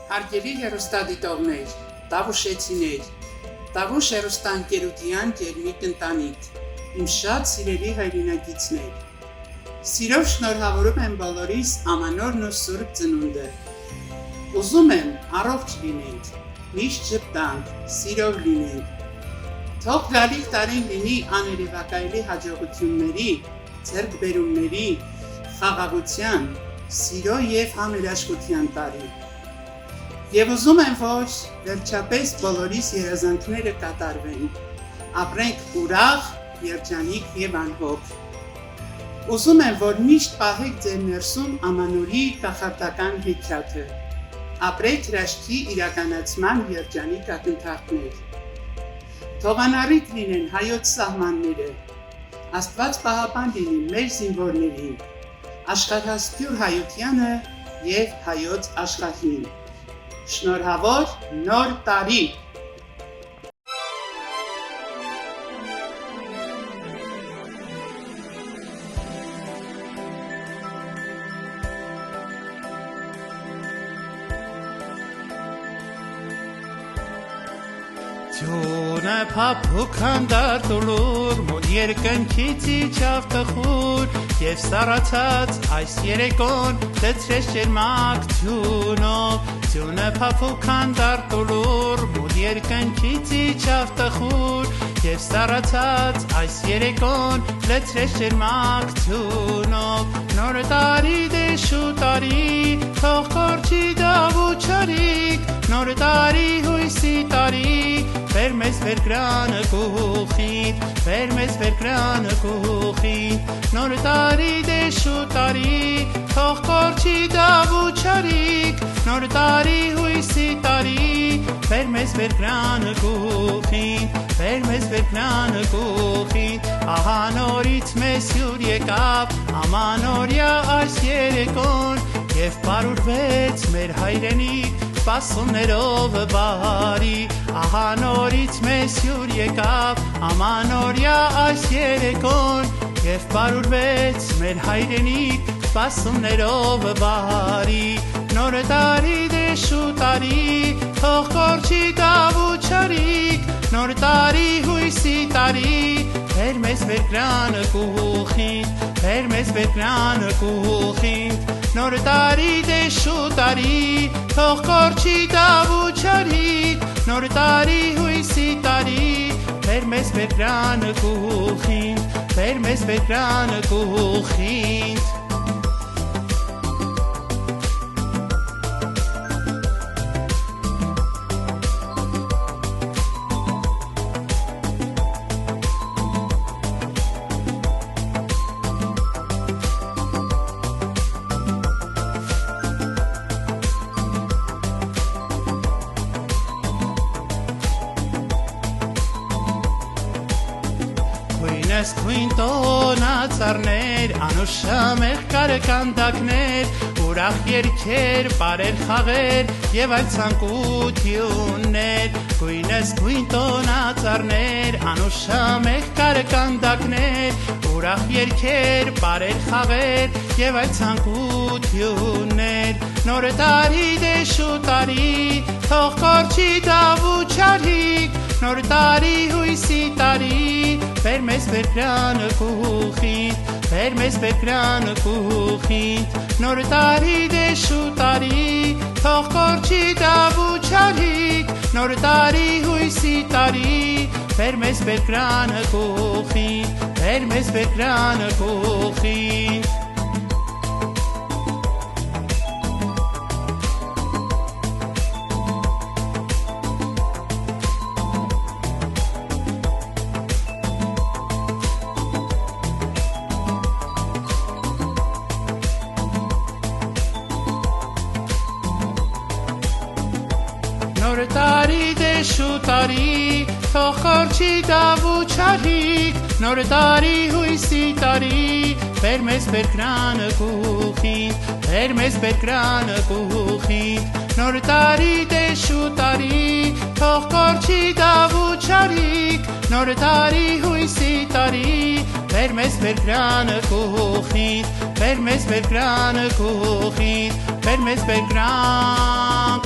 Հարգելի հեռուստադիտողներ, Տավուշեցիներ, Տավուշ հեռուստաընկերության ջերմիկ ընտանիք, իմ շատ սիրելի հայրենակիցներ, սիրով շնորհավորում եմ բոլորիս ամանորն ու սուրբ ծնունդը, ուզում եմ առողջ լինենք, միշտ ժպտանք, սիրով լինենք, թող գալիք տարին լինի աներևակայելի հաջողությունների, ձեռքբերումների, խաղաղության, սիրո և համերաշխության տարի։ Եվ ուզում եմ, որ վերջապես բոլորիս երազանքները կատարվեն, ապրենք ուրախ, երջանիկ և անհոգ։ Ուզում եմ, որ միշտ պահեք ձեր ներսում ամանորի կախարդական հեքիաթը, ապրեք հրաշքի իրականացման երջանիկ ակնթարթներ։ Թող անառիկ լինեն հայոց սահմանները, Աստված պահապան լինի մեր զինվորներին, աշխարհասփյուր հայությանը և հայոց աշխարհին։ Շնորհավոր նոր տարի։ Ձյունը փափուկ հանդարտուլուր, մոտ երկնքից իջավ տխուր, և սառացած այս երեկոն լցրեց ջերմակ ձյունով, ձյունը փափուկ հանդարտուլուր, մոտ երկնքից իջավ տխուր, և սառացած այս երեկոն լցրեց ջերմակ ձյունով, նոր տարի դեշու տարի, թող կորչի դավուճարիկ, նոր տարի հույսի տարի, Վեր մեզ վեր գրանը կուխիտ, վեր մեզ վեր գրանը կուխիտ, նոր տարի դեշու տարի, թող կորչի դավուճարիկ, նոր տարի հույսի տարի, վեր մեզ վեր գրանը կուխիտ, վեր մեզ վեր գրանը կուխիտ, ահա նորից մեզ հյուր եկավ, ամանորյա այս երեկոն, և պարուրվեց մեր հայրենիք, սպասումներով բարի, ահա նորից մեզ հյուր եկավ, ամանորյա այս երեկոն, և պարուրվեց մեր հայրենիք, սպասումներով բարի, նոր տարի դեշու տարի, թող կորչի դավուճարիկ, նոր տարի հույսի տարի, վեր մեզ վեր գրանը կուխիտ, վեր մեզ վեր գրանը կուխիտ, նոր տարի դեշու տարի, թող կորչի դավուճարիկ, նոր տարի հույսի տարի, վեր մեզ վեր գրանը կուխիտ, վեր մեզ վեր գրանը կուխիտ, Քույնս քույն տոնածառներ, անուշամեղ կարեկանդակներ, ուրախ երգեր, պարեր խաղեր և այլ ցանկություններ, քույնս քույն տոնածառներ, անուշամեղ կարեկանդակներ, ուրախ երգեր, պարեր խաղեր և այլ ցանկություններ, նոր տարի դեշու տարի, թող կորչի դավուճարիկ, նոր տարի հույսի տարի, վեր մեզ վեր գրանը կուխիտ, վեր մեզ վեր գրանը կուխիտ, նոր տարի դեշու տարի, թող կորչի դավուճարիկ, նոր տարի հույսի տարի, վեր մեզ վեր գրանը կուխիտ, վեր մեզ վեր գրանը կուխիտ, Նոր տարի դեշու տարի, թող կորչի դավուճարիկ, նոր տարի հույսի տարի, վեր մեզ վեր գրանը կուխիտ, վեր մեզ վեր գրանը կուխիտ, նոր տարի դեշու տարի, թող կորչի դավուճարիկ, նոր տարի հույսի տարի, վեր մեզ վեր գրանը կուխիտ, վեր մեզ վեր գրանը կուխիտ, վեր մեզ վեր գրան